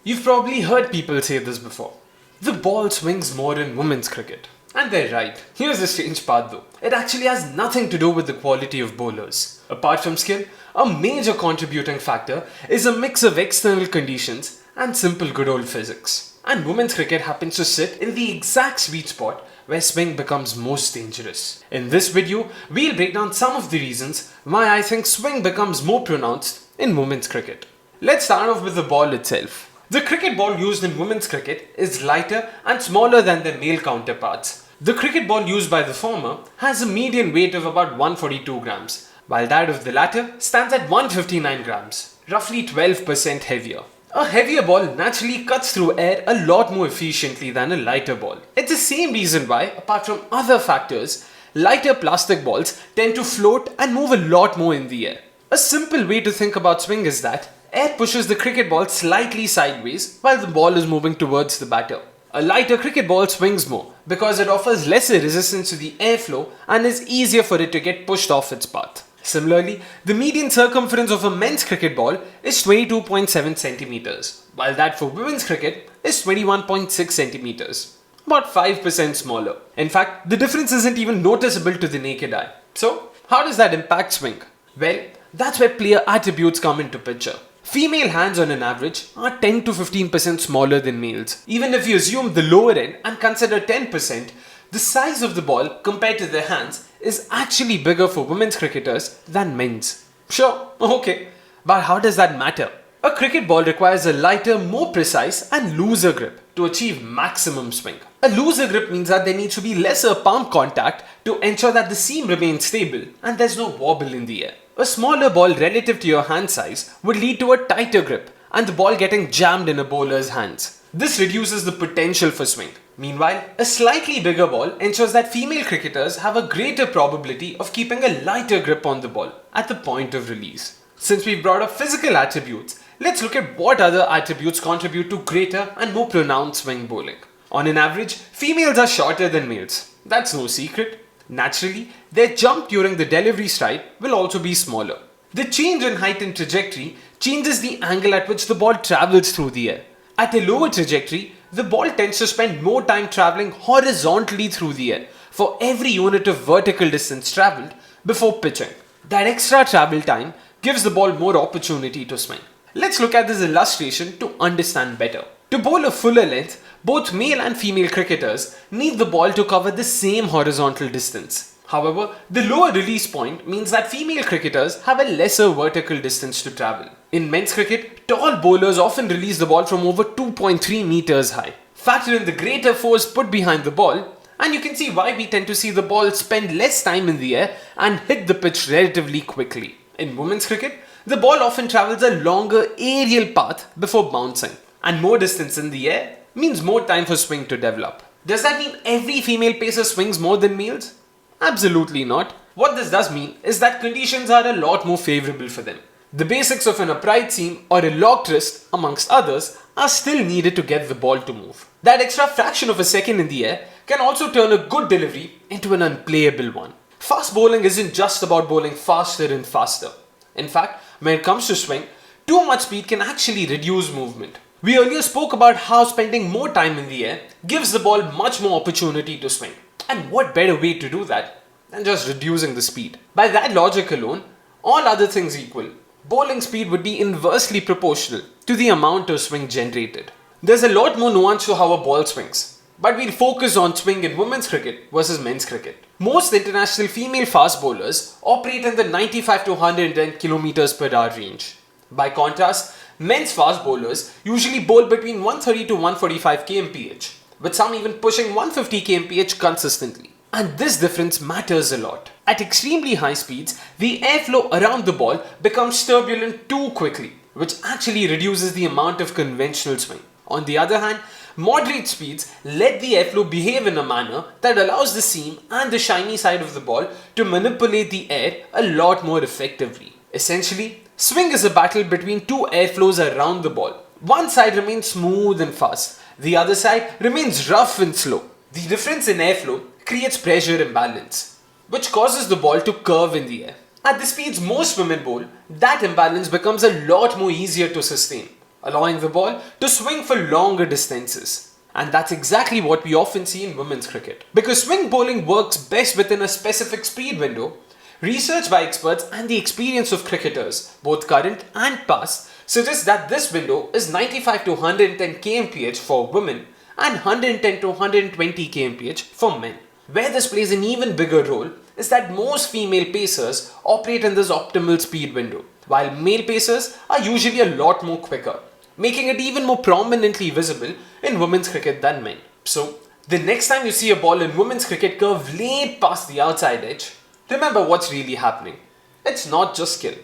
You've probably heard people say this before. The ball swings more in women's cricket. And they're right. Here's the strange part though. It actually has nothing to do with the quality of bowlers. Apart from skill, a major contributing factor is a mix of external conditions and simple good old physics. And women's cricket happens to sit in the exact sweet spot where swing becomes most dangerous. In this video, we'll break down some of the reasons why I think swing becomes more pronounced in women's cricket. Let's start off with the ball itself. The cricket ball used in women's cricket is lighter and smaller than their male counterparts. The cricket ball used by the former has a median weight of about 142 grams, while that of the latter stands at 159 grams, roughly 12% heavier. A heavier ball naturally cuts through air a lot more efficiently than a lighter ball. It's the same reason why, apart from other factors, lighter plastic balls tend to float and move a lot more in the air. A simple way to think about swing is that air pushes the cricket ball slightly sideways while the ball is moving towards the batter. A lighter cricket ball swings more because it offers lesser resistance to the airflow and is easier for it to get pushed off its path. Similarly, the median circumference of a men's cricket ball is 22.7 centimeters, while that for women's cricket is 21.6 centimeters, about 5% smaller. In fact, the difference isn't even noticeable to the naked eye. So, how does that impact swing? Well, that's where player attributes come into picture. Female hands on an average are 10 to 15% smaller than males. Even if you assume the lower end and consider 10%, the size of the ball compared to their hands is actually bigger for women's cricketers than men's. Sure, okay, but how does that matter? A cricket ball requires a lighter, more precise and looser grip to achieve maximum swing. A looser grip means that there needs to be lesser palm contact to ensure that the seam remains stable and there's no wobble in the air. A smaller ball relative to your hand size would lead to a tighter grip and the ball getting jammed in a bowler's hands. This reduces the potential for swing. Meanwhile, a slightly bigger ball ensures that female cricketers have a greater probability of keeping a lighter grip on the ball at the point of release. Since we've brought up physical attributes, let's look at what other attributes contribute to greater and more pronounced swing bowling. On an average, females are shorter than males. That's no secret. Naturally, their jump during the delivery stride will also be smaller. The change in height and trajectory changes the angle at which the ball travels through the air. At a lower trajectory, the ball tends to spend more time traveling horizontally through the air for every unit of vertical distance traveled before pitching. That extra travel time gives the ball more opportunity to swing. Let's look at this illustration to understand better. To bowl a fuller length, both male and female cricketers need the ball to cover the same horizontal distance. However, the lower release point means that female cricketers have a lesser vertical distance to travel. In men's cricket, tall bowlers often release the ball from over 2.3 meters high. Factor in the greater force put behind the ball, and you can see why we tend to see the ball spend less time in the air and hit the pitch relatively quickly. In women's cricket, the ball often travels a longer aerial path before bouncing, and more distance in the air means more time for swing to develop. Does that mean every female pacer swings more than males? Absolutely not. What this does mean is that conditions are a lot more favorable for them. The basics of an upright seam or a locked wrist, amongst others, are still needed to get the ball to move. That extra fraction of a second in the air can also turn a good delivery into an unplayable one. Fast bowling isn't just about bowling faster and faster. In fact, when it comes to swing, too much speed can actually reduce movement. We earlier spoke about how spending more time in the air gives the ball much more opportunity to swing. And what better way to do that than just reducing the speed? By that logic alone, all other things equal, bowling speed would be inversely proportional to the amount of swing generated. There's a lot more nuance to how a ball swings, but we'll focus on swing in women's cricket versus men's cricket. Most international female fast bowlers operate in the 95 to 110 km per hour range. By contrast, men's fast bowlers usually bowl between 130 to 145 kmph, with some even pushing 150 kmph consistently. And this difference matters a lot. At extremely high speeds, the airflow around the ball becomes turbulent too quickly, which actually reduces the amount of conventional swing. On the other hand, moderate speeds let the airflow behave in a manner that allows the seam and the shiny side of the ball to manipulate the air a lot more effectively. Essentially, swing is a battle between two airflows around the ball. One side remains smooth and fast, the other side remains rough and slow. The difference in airflow creates pressure imbalance, which causes the ball to curve in the air. At the speeds most women bowl, that imbalance becomes a lot more easier to sustain. allowing the ball to swing for longer distances. And that's exactly what we often see in women's cricket. Because swing bowling works best within a specific speed window, research by experts and the experience of cricketers, both current and past, suggests that this window is 95 to 110 kmph for women and 110 to 120 kmph for men. Where this plays an even bigger role is that most female pacers operate in this optimal speed window, while male pacers are usually a lot more quicker, making it even more prominently visible in women's cricket than men. So, the next time you see a ball in women's cricket curve late past the outside edge, remember what's really happening. It's not just skill.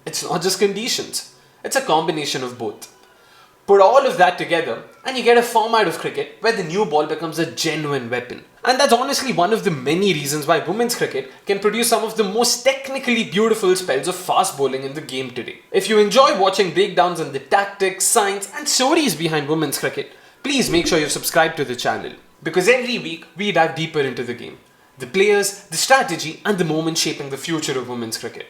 It's not just conditions. It's a combination of both. Put all of that together and you get a format of cricket where the new ball becomes a genuine weapon. And that's honestly one of the many reasons why women's cricket can produce some of the most technically beautiful spells of fast bowling in the game today. If you enjoy watching breakdowns on the tactics, science and stories behind women's cricket, please make sure you subscribe to the channel. Because every week we dive deeper into the game, the players, the strategy and the moments shaping the future of women's cricket.